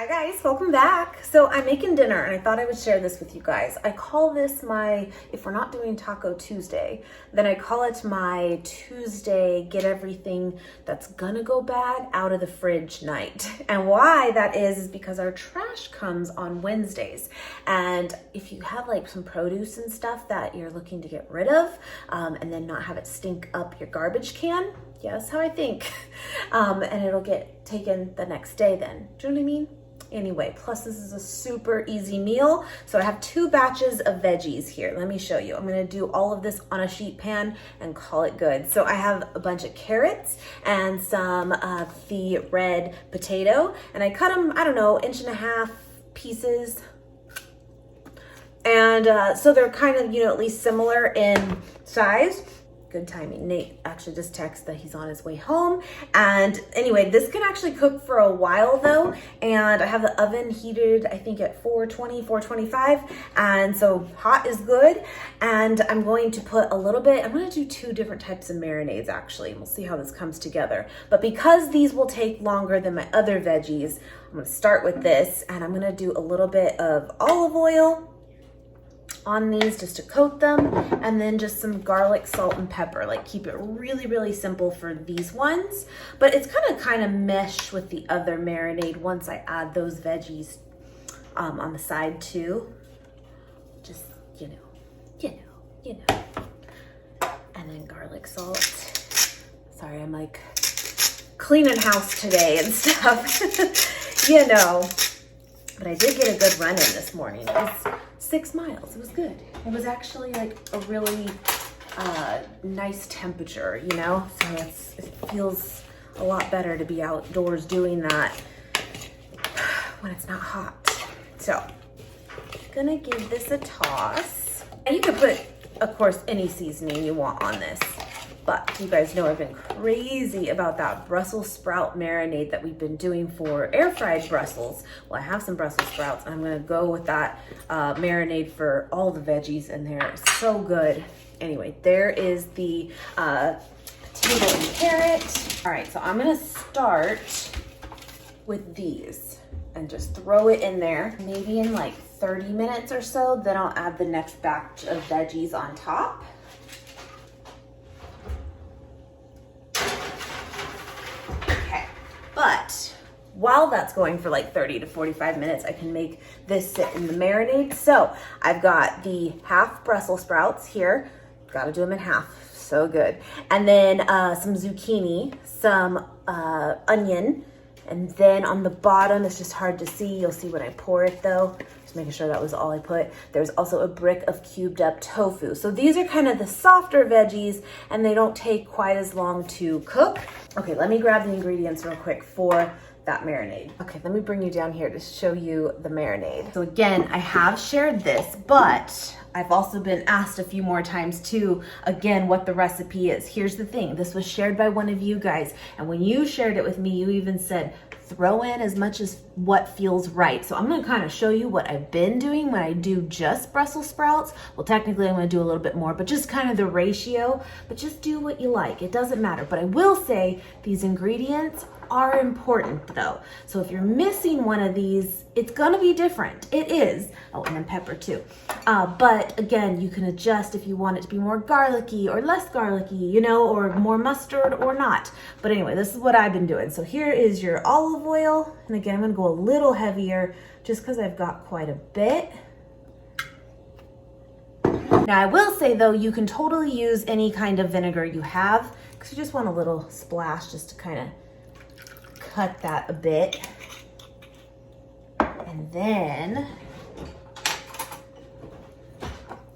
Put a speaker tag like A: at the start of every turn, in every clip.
A: Hi guys, welcome back. So I'm making dinner and I thought I would share this with you guys. I call this my, if we're not doing Taco Tuesday, then I call it my Tuesday get everything that's gonna go bad out of the fridge night. And why that is because our trash comes on Wednesdays. And if you have like some produce and stuff that you're looking to get rid of and then not have it stink up your garbage can, yeah, that's how I think. And it'll get taken the next day then. Do you know what I mean? Anyway, plus this is a super easy meal. So I have 2 batches of veggies here. Let me show you. I'm gonna do all of this on a sheet pan and call it good. So I have a bunch of carrots and some of the red potato. And I cut them, I don't know, 1.5 inch pieces. And so they're kind of, at least similar in size. Good timing. Nate actually just texted that he's on his way home. And anyway, this can actually cook for a while though. And I have the oven heated, I think at 420, 425. And so hot is good. And I'm going to put a little bit, I'm going to do 2 different types of marinades actually. We'll see how this comes together. But because these will take longer than my other veggies, I'm going to start with this and I'm going to do a little bit of olive oil on these just to coat them, and then just some garlic, salt, and pepper. Like keep it really, really simple for these ones, but it's gonna kind of mesh with the other marinade once I add those veggies on the side too. Just, you know. And then garlic, salt. Sorry, I'm like cleaning house today and stuff, But I did get a good run in this morning. It's 6 miles. It was good. It was actually like a really nice temperature, So it feels a lot better to be outdoors doing that when it's not hot. So, gonna give this a toss. And you can put, of course, any seasoning you want on this. But you guys know I've been crazy about that Brussels sprout marinade that we've been doing for air fried Brussels. Well, I have some Brussels sprouts and I'm gonna go with that marinade for all the veggies in there. It's so good. Anyway, there is the potato and carrot. All right, so I'm gonna start with these and just throw it in there, maybe in like 30 minutes or so. Then I'll add the next batch of veggies on top. But while that's going for like 30 to 45 minutes, I can make this sit in the marinade. So I've got the half Brussels sprouts here. Got to do them in half. So good. And then some zucchini, some onion. And then on the bottom, it's just hard to see. You'll see when I pour it though. Just making sure that was all I put. There's also a brick of cubed up tofu. So these are kind of the softer veggies and they don't take quite as long to cook. Okay, let me grab the ingredients real quick for that marinade. Okay, let me bring you down here to show you the marinade. So again, I have shared this, but I've also been asked a few more times too, again, what the recipe is. Here's the thing, this was shared by one of you guys, and when you shared it with me, you even said, throw in as much as what feels right. So I'm gonna kind of show you what I've been doing when I do just Brussels sprouts. Well, technically I'm gonna do a little bit more, but just kind of the ratio, but just do what you like. It doesn't matter. But I will say these ingredients are important though. So if you're missing one of these, it's gonna be different. It is. Oh, and then pepper too. But again, you can adjust if you want it to be more garlicky or less garlicky, or more mustard or not. But anyway, this is what I've been doing. So here is your olive oil. And again, I'm gonna go a little heavier just because I've got quite a bit. Now I will say though, you can totally use any kind of vinegar you have because you just want a little splash just to kind of cut that a bit. And then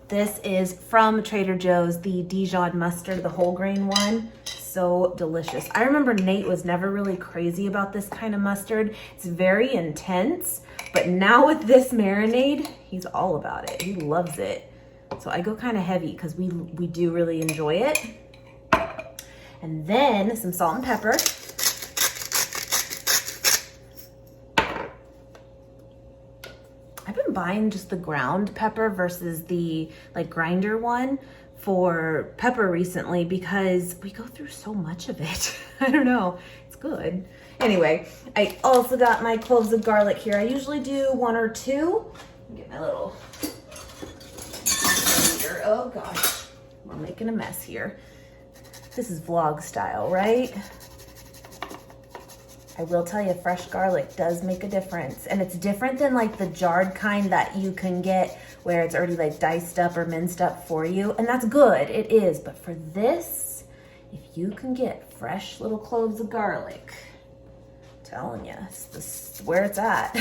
A: this is from Trader Joe's, the Dijon mustard, the whole grain one. So delicious. I remember Nate was never really crazy about this kind of mustard. It's very intense, but now with this marinade, he's all about it. He loves it. So I go kind of heavy because we do really enjoy it. And then some salt and pepper. I've been buying just the ground pepper versus the like grinder one for pepper recently because we go through so much of it. I don't know, it's good. Anyway, I also got my cloves of garlic here. I usually do 1 or 2. Get my little meter. Oh gosh, we're making a mess here. This is vlog style, right? I will tell you, fresh garlic does make a difference. And it's different than like the jarred kind that you can get where it's already like diced up or minced up for you. And that's good, it is. But for this, if you can get fresh little cloves of garlic, I'm telling you, this is where it's at.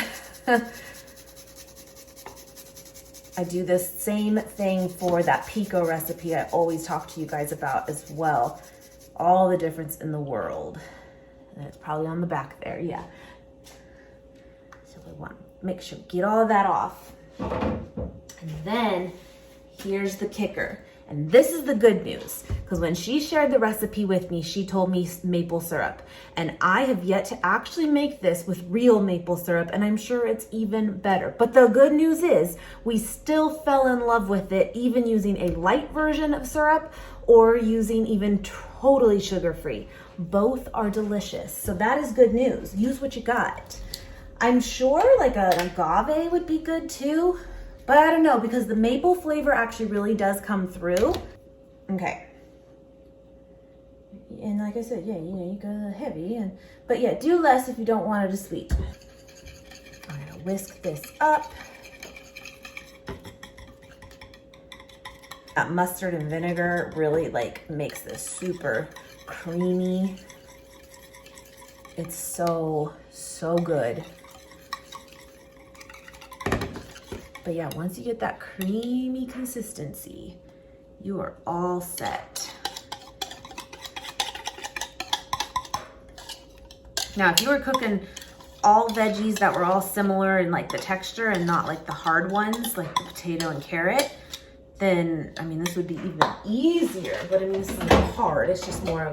A: I do this same thing for that pico recipe I always talk to you guys about as well. All the difference in the world. And it's probably on the back there, yeah. So we want to make sure, get all of that off. And then here's the kicker. And this is the good news, because when she shared the recipe with me, she told me maple syrup. And I have yet to actually make this with real maple syrup, and I'm sure it's even better. But the good news is we still fell in love with it, even using a light version of syrup or using even totally sugar-free. Both are delicious. So that is good news. Use what you got. I'm sure like an agave would be good too, but I don't know, because the maple flavor actually really does come through. Okay. And like I said, yeah, you know, you go heavy, but yeah, do less if you don't want it to sweet. I'm gonna whisk this up. That mustard and vinegar really like makes this super creamy. It's so good. But yeah, once you get that creamy consistency, you are all set. Now, if you were cooking all veggies that were all similar in like the texture and not like the hard ones, like the potato and carrot, then, I mean, this would be even easier, but I mean, this isn't hard. It's just more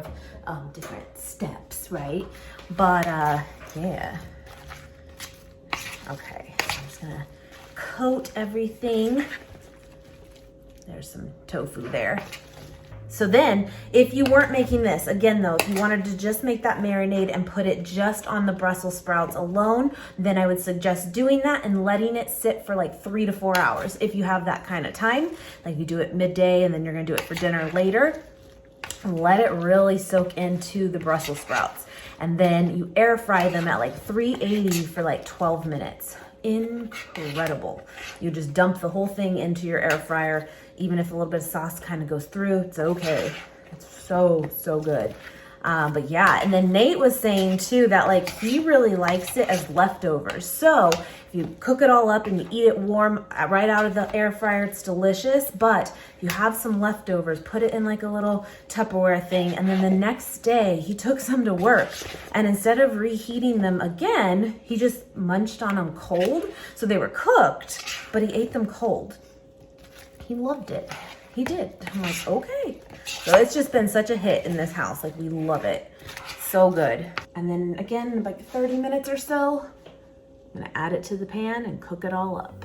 A: of different steps, right? But, yeah. Okay, I'm just gonna coat everything. There's some tofu there. So then, if you weren't making this, again though, if you wanted to just make that marinade and put it just on the Brussels sprouts alone, then I would suggest doing that and letting it sit for like 3 to 4 hours. If you have that kind of time, like you do it midday and then you're gonna do it for dinner later, let it really soak into the Brussels sprouts. And then you air fry them at like 380 for like 12 minutes. Incredible. You just dump the whole thing into your air fryer. Even if a little bit of sauce kind of goes through, it's okay. It's so good. But yeah, and then Nate was saying too that like he really likes it as leftovers. So if you cook it all up and you eat it warm right out of the air fryer, it's delicious. But if you have some leftovers, put it in like a little Tupperware thing. And then the next day he took some to work, and instead of reheating them again, he just munched on them cold. So they were cooked, but he ate them cold. He loved it. He did. I'm like, okay. So it's just been such a hit in this house. Like, we love it. So good. And then again, in like 30 minutes or so, I'm gonna add it to the pan and cook it all up.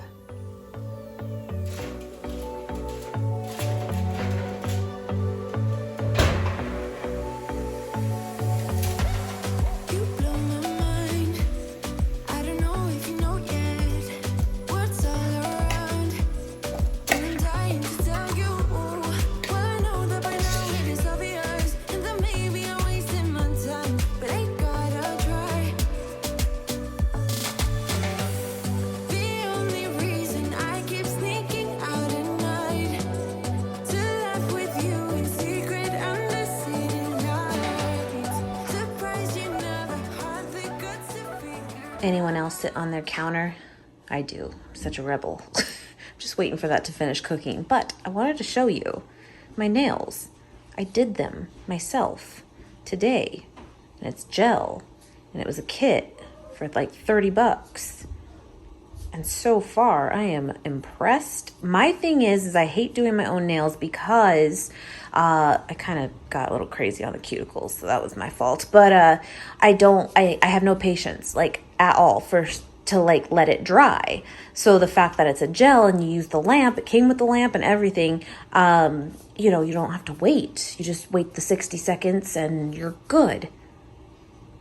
A: Anyone else sit on their counter? I do. I'm such a rebel. I'm just waiting for that to finish cooking. But I wanted to show you my nails. I did them myself today. And it's gel. And it was a kit for like 30 bucks. And so far, I am impressed. My thing is I hate doing my own nails because I kind of got a little crazy on the cuticles, so that was my fault. But I have no patience, like, at all, for to like let it dry. So the fact that it's a gel and you use the lamp, it came with the lamp and everything, you know, you don't have to wait. You just wait the 60 seconds and you're good.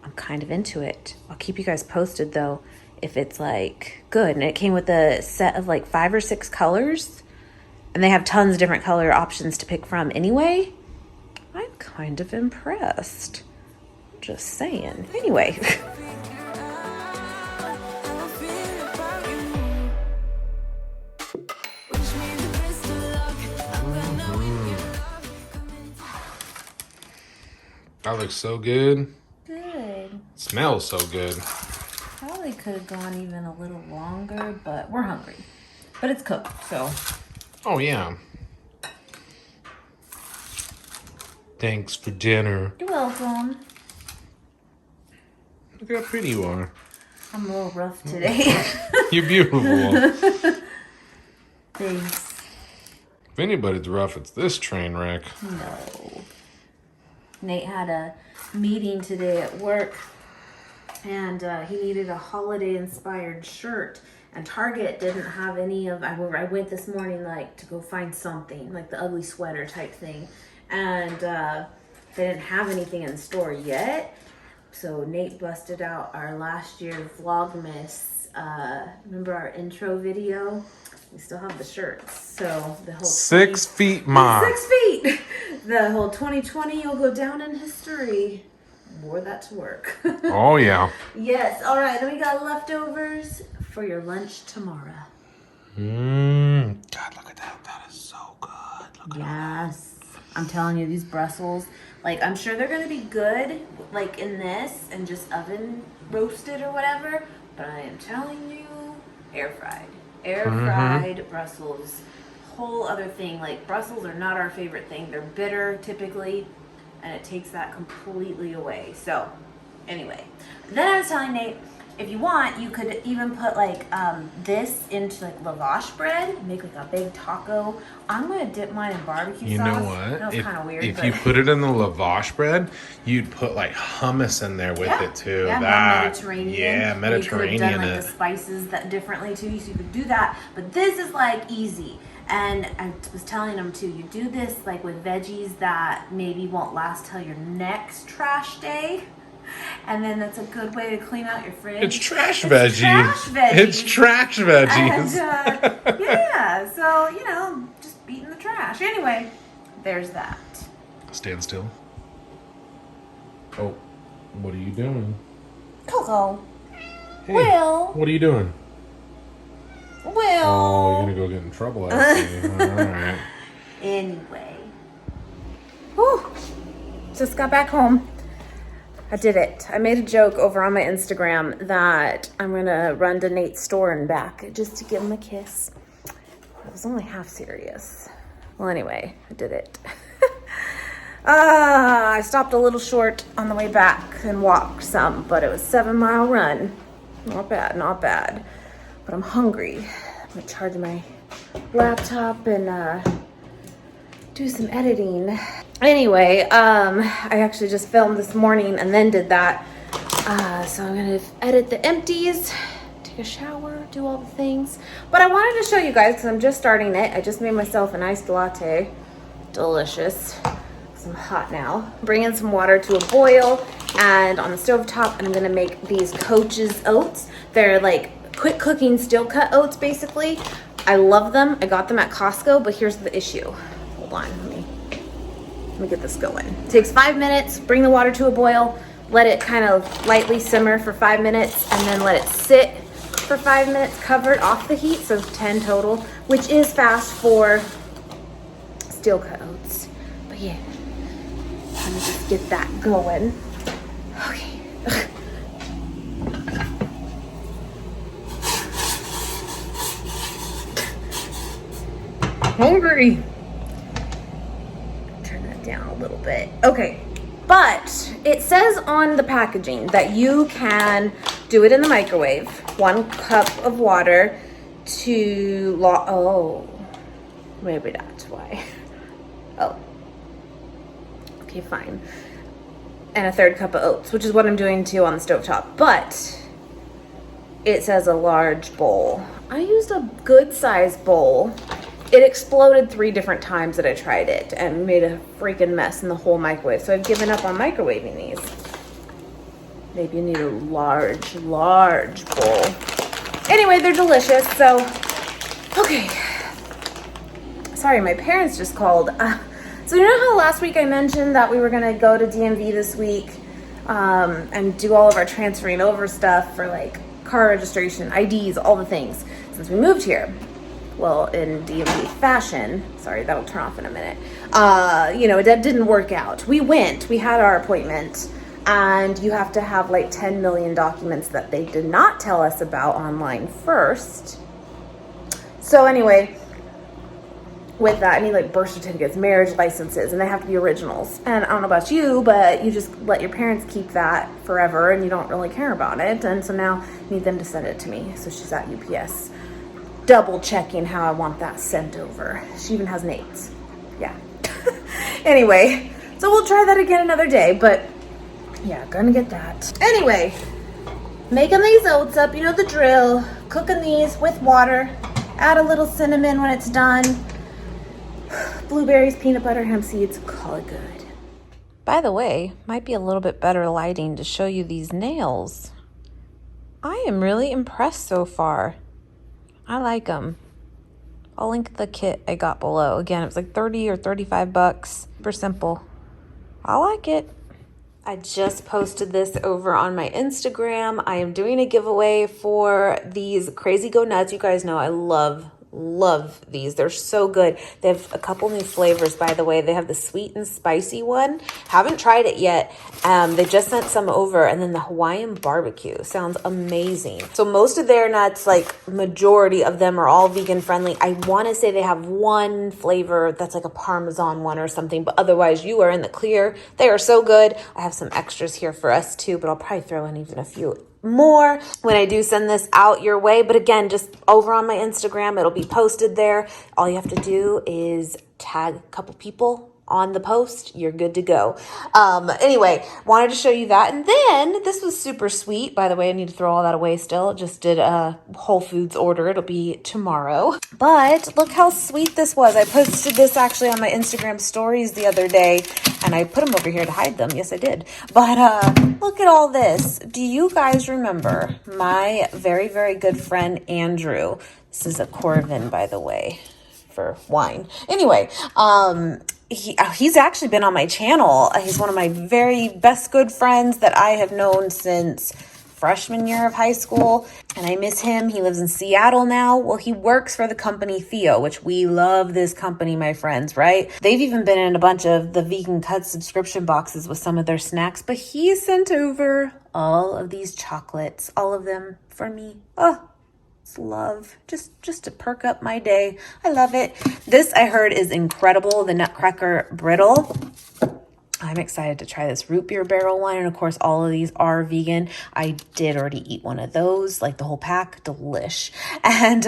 A: I'm kind of into it. I'll keep you guys posted though if it's like good. And it came with a set of like 5 or 6 colors, and they have tons of different color options to pick from anyway. I'm kind of impressed. Just saying. Anyway.
B: That looks so good.
A: Good.
B: Smells so good.
A: Probably could have gone even a little longer, but we're hungry. But it's cooked, so.
B: Oh, yeah. Thanks for dinner.
A: You're welcome.
B: Look how pretty you are.
A: I'm a little rough today.
B: You're beautiful.
A: Thanks.
B: If anybody's rough, it's this train wreck.
A: No. Nate had a meeting today at work, and he needed a holiday-inspired shirt, and Target didn't have any of. I went this morning like to go find something like the ugly sweater type thing, and they didn't have anything in the store yet. So Nate busted out our last year Vlogmas. Remember our intro video? We still have the shirts. So the whole
B: 6 feet, Mom.
A: 6 feet. The whole 2020 will go down in history. Wore that to work.
B: Oh, yeah.
A: Yes. All right. Then we got leftovers for your lunch tomorrow.
B: God, look at that. That is so good. Look at
A: Yes. I'm telling you, these Brussels, like, I'm sure they're going to be good, like, in this and just oven roasted or whatever. But I am telling you, air fried. Air fried Brussels. Whole other thing. Like, Brussels are not our favorite thing. They're bitter, typically. And it takes that completely away. So, anyway. Then I was telling Nate, if you want, you could even put like this into like lavash bread, make like a big taco. I'm gonna dip mine in barbecue sauce.
B: You know what?
A: That was kind of weird.
B: If you put it in the lavash bread, you'd put like hummus in there with it too.
A: Yeah,
B: that
A: Mediterranean.
B: Yeah, Mediterranean.
A: You could have done like the spices that differently too, so you could do that. But this is like easy. And I was telling them too, you do this like with veggies that maybe won't last till your next trash day. And then that's a good way to clean out your fridge.
B: It's trash veggies.
A: Trash veggies.
B: It's trash veggies.
A: And, yeah, so, you know, just beating the trash. Anyway, there's that.
B: Stand still. Oh, what are you doing?
A: Coco.
B: Hey,
A: Will.
B: what are you doing?
A: Will.
B: Oh, you're gonna go get in trouble, I see. All right.
A: Anyway. Whew. Just got back home. I did it. I made a joke over on my Instagram that I'm gonna run to Nate's store and back just to give him a kiss. I was only half serious. Well, anyway, I did it. I stopped a little short on the way back and walked some, but it was a 7-mile run. Not bad, not bad. But I'm hungry. I'm gonna charge my laptop and do some editing. Anyway, I actually just filmed this morning and then did that. So I'm gonna edit the empties, take a shower, do all the things. But I wanted to show you guys, because I'm just starting it. I just made myself an iced latte. Delicious. I'm hot now. Bring in some water to a boil and on the stovetop, and I'm gonna make these Coach's oats. They're like quick cooking steel cut oats basically. I love them. I got them at Costco, but here's the issue. Hold on, let me get this going. It takes 5 minutes, bring the water to a boil, let it kind of lightly simmer for 5 minutes, and then let it sit for 5 minutes covered off the heat, so 10 total, which is fast for steel cut oats. But yeah, let me just get that going. Okay. Hungry. Turn that down a little bit. Okay, but it says on the packaging that you can do it in the microwave. 1 cup of water to oh, maybe that's why. Oh, okay, fine. And a 1/3 cup of oats, which is what I'm doing too on the stovetop. But it says a large bowl. I used a good sized bowl. It exploded 3 different times that I tried it and made a freaking mess in the whole microwave. So I've given up on microwaving these. Maybe you need a large bowl. Anyway, they're delicious. So, okay. Sorry, my parents just called. So you know how last week I mentioned that we were gonna go to DMV this week and do all of our transferring over stuff for like car registration, IDs, all the things since we moved here. Well, in DMV fashion, sorry, that'll turn off in a minute. You know, that didn't work out. We had our appointment, and you have to have like 10 million documents that they did not tell us about online first. So anyway, with that, I need like birth certificates, marriage licenses, and they have to be originals. And I don't know about you, but you just let your parents keep that forever and you don't really care about it. And so now I need them to send it to me. So she's at UPS double checking how I want that sent over. She even has names. Yeah. Anyway, so we'll try that again another day, but yeah, gonna get that. Anyway, making these oats up, you know the drill. Cooking these with water. Add a little cinnamon when it's done. Blueberries, peanut butter, hemp seeds, call it good. By the way, might be a little bit better lighting to show you these nails. I am really impressed so far. I like them. I'll link the kit I got below. Again, it was like 30 or 35 bucks. Super simple. I like it. I just posted this over on my Instagram. I am doing a giveaway for these Crazy Go Nuts. You guys know I love these. They're so good. They have a couple new flavors, by the way. They have the sweet and spicy one. Haven't tried it yet. They just sent some over, and then the Hawaiian barbecue sounds amazing. So most of their nuts, like majority of them, are all vegan friendly. I want to say they have one flavor that's like a Parmesan one or something, but otherwise you are in the clear. They are so good. I have some extras here for us too, but I'll probably throw in even a few more when I do send this out your way. But again, just over on my Instagram, it'll be posted there. All you have to do is tag a couple people on the post. You're good to go. Anyway, wanted to show you that. And then this was super sweet. By the way, I need to throw all that away still. Just did a Whole Foods order. It'll be tomorrow. But look how sweet this was. I posted this actually on my Instagram stories the other day, and I put them over here to hide them. Yes, I did. But look at all this. Do you guys remember my very, very good friend, Andrew? This is a Corvin, by the way, for wine. Anyway, he's actually been on my channel. He's one of my very best good friends that I have known since freshman year of high school, and I miss him. He lives in Seattle now. Well, he works for the company Theo, which we love this company, my friends, right? They've even been in a bunch of the Vegan Cuts subscription boxes with some of their snacks, but he sent over all of these chocolates, all of them for me. Oh, it's love, just to perk up my day. I love it. This I heard is incredible, the Nutcracker Brittle. I'm excited to try this root beer barrel one. And of course, all of these are vegan. I did already eat one of those, like the whole pack. Delish. And,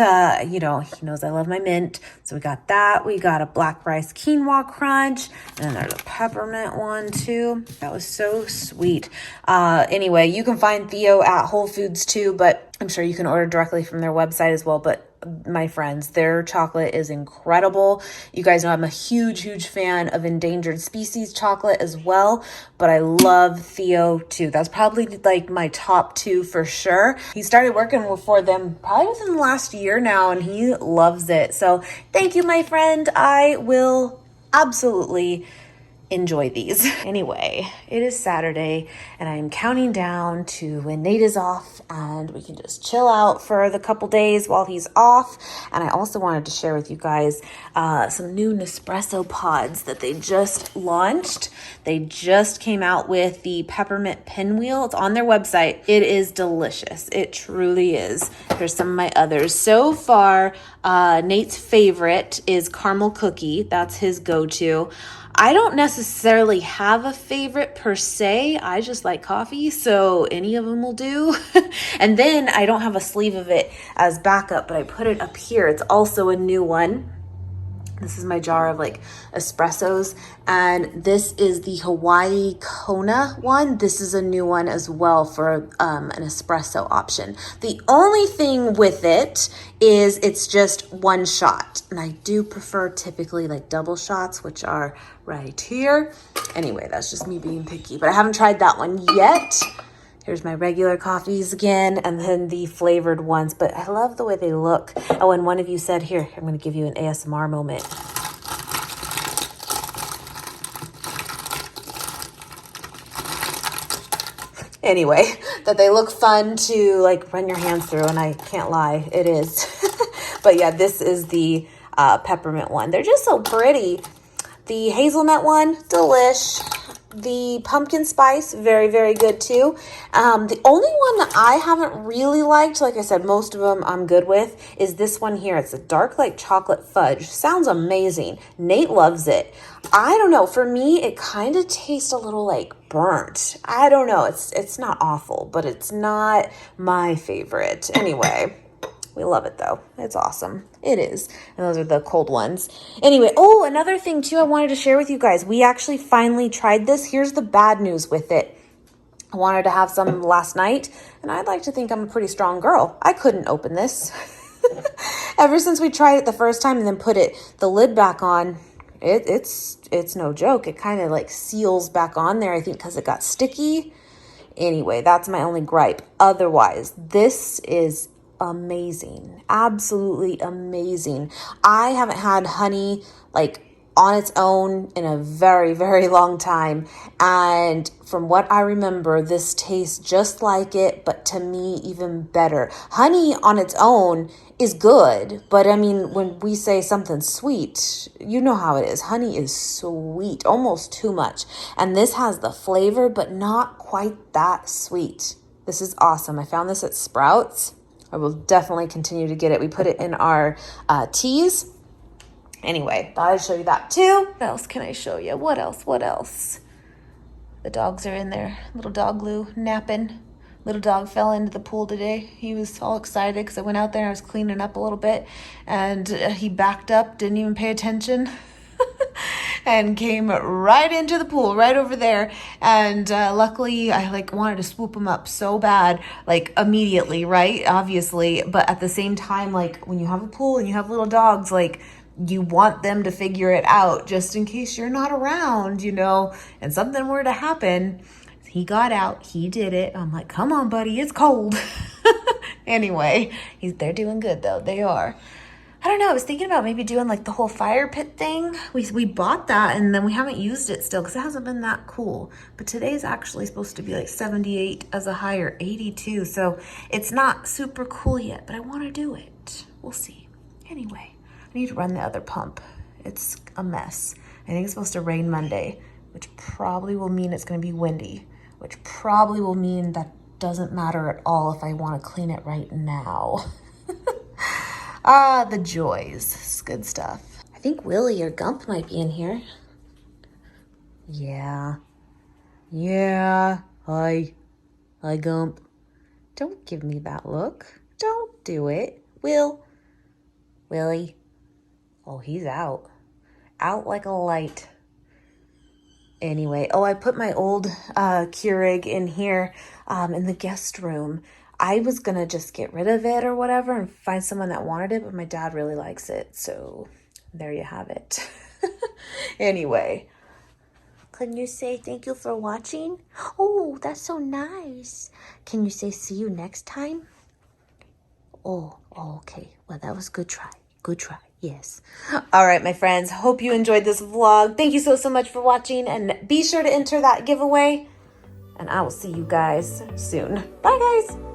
A: you know, he knows I love my mint. So we got that. We got a black rice quinoa crunch. And then there's a peppermint one too. That was so sweet. Anyway, you can find Theo at Whole Foods too, but I'm sure you can order directly from their website as well. But my friends, their chocolate is incredible. You guys know I'm a huge fan of endangered species chocolate as well, but I love Theo too. That's probably like my top 2 for sure. He started working for them probably within the last year now, and he loves it. So thank you, my friend. I will absolutely enjoy these. Anyway, it is Saturday and I'm counting down to when Nate is off and we can just chill out for the couple days while he's off. And I also wanted to share with you guys some new Nespresso pods that they just launched. They just came out with the peppermint pinwheel. It's on their website. It is delicious. It truly is. Here's some of my others. So far, Nate's favorite is caramel cookie. That's his go-to. I don't necessarily have a favorite per se. I just like coffee, so any of them will do. And then I don't have a sleeve of it as backup, but I put it up here. It's also a new one. This is my jar of like espressos, and this is the Hawaii Kona one. This is a new one as well for an espresso option. The only thing with it is it's just one shot, and I do prefer typically like double shots, which are right here. Anyway, that's just me being picky, but I haven't tried that one yet. Here's my regular coffees again, and then the flavored ones, but I love the way they look. Oh, and one of you said, here, I'm gonna give you an ASMR moment. Anyway, that they look fun to like run your hands through, and I can't lie, it is. But yeah, this is the peppermint one. They're just so pretty. The hazelnut one, delish. The pumpkin spice, very, very good too. The only one that I haven't really liked, like I said, most of them I'm good with, is this one here. It's a dark like chocolate fudge. Sounds amazing. Nate loves it. I don't know. For me, it kind of tastes a little like burnt. I don't know. It's not awful, but it's not my favorite. Anyway. We love it though. It's awesome. It is. And those are the cold ones. Anyway, oh, another thing too I wanted to share with you guys. We actually finally tried this. Here's the bad news with it. I wanted to have some last night, and I'd like to think I'm a pretty strong girl. I couldn't open this. Ever since we tried it the first time and then put the lid back on, it's no joke. It kind of like seals back on there, I think, because it got sticky. Anyway, that's my only gripe. Otherwise, this is amazing. Absolutely amazing. I haven't had honey like on its own in a very, very long time. And from what I remember, this tastes just like it, but to me, even better. Honey on its own is good, but I mean, when we say something sweet, you know how it is. Honey is sweet, almost too much. And this has the flavor, but not quite that sweet. This is awesome. I found this at Sprouts. I will definitely continue to get it. We put it in our teas. Anyway, thought I'd show you that too. What else can I show you? What else? What else? The dogs are in there. Little dog Lou napping. Little dog fell into the pool today. He was all excited because I went out there and I was cleaning up a little bit. And he backed up, didn't even pay attention. And came right into the pool, right over there. And luckily, I like wanted to swoop him up so bad, like immediately, right? Obviously. But at the same time, like when you have a pool and you have little dogs, like you want them to figure it out just in case you're not around, you know, and something were to happen. He got out. He did it. I'm like, come on, buddy. It's cold. Anyway, they're doing good, though. They are. I don't know. I was thinking about maybe doing like the whole fire pit thing. We bought that and then we haven't used it still because it hasn't been that cool. But today's actually supposed to be like 78 as a high or 82. So it's not super cool yet, but I want to do it. We'll see. Anyway, I need to run the other pump. It's a mess. I think it's supposed to rain Monday, which probably will mean it's going to be windy, which probably will mean that doesn't matter at all if I want to clean it right now. Ah, the joys. It's good stuff. I think Willie or Gump might be in here. Yeah. Yeah. Hi. Hi, Gump. Don't give me that look. Don't do it. Willie. Oh, he's out. Out like a light. Anyway, I put my old Keurig in here in the guest room. I was going to just get rid of it or whatever and find someone that wanted it, but my dad really likes it. So there you have it. Anyway. Can you say thank you for watching? Oh, that's so nice. Can you say see you next time? Oh, okay. Well, that was good try. Good try. Yes. All right, my friends. Hope you enjoyed this vlog. Thank you so much for watching, and be sure to enter that giveaway. And I will see you guys soon. Bye, guys.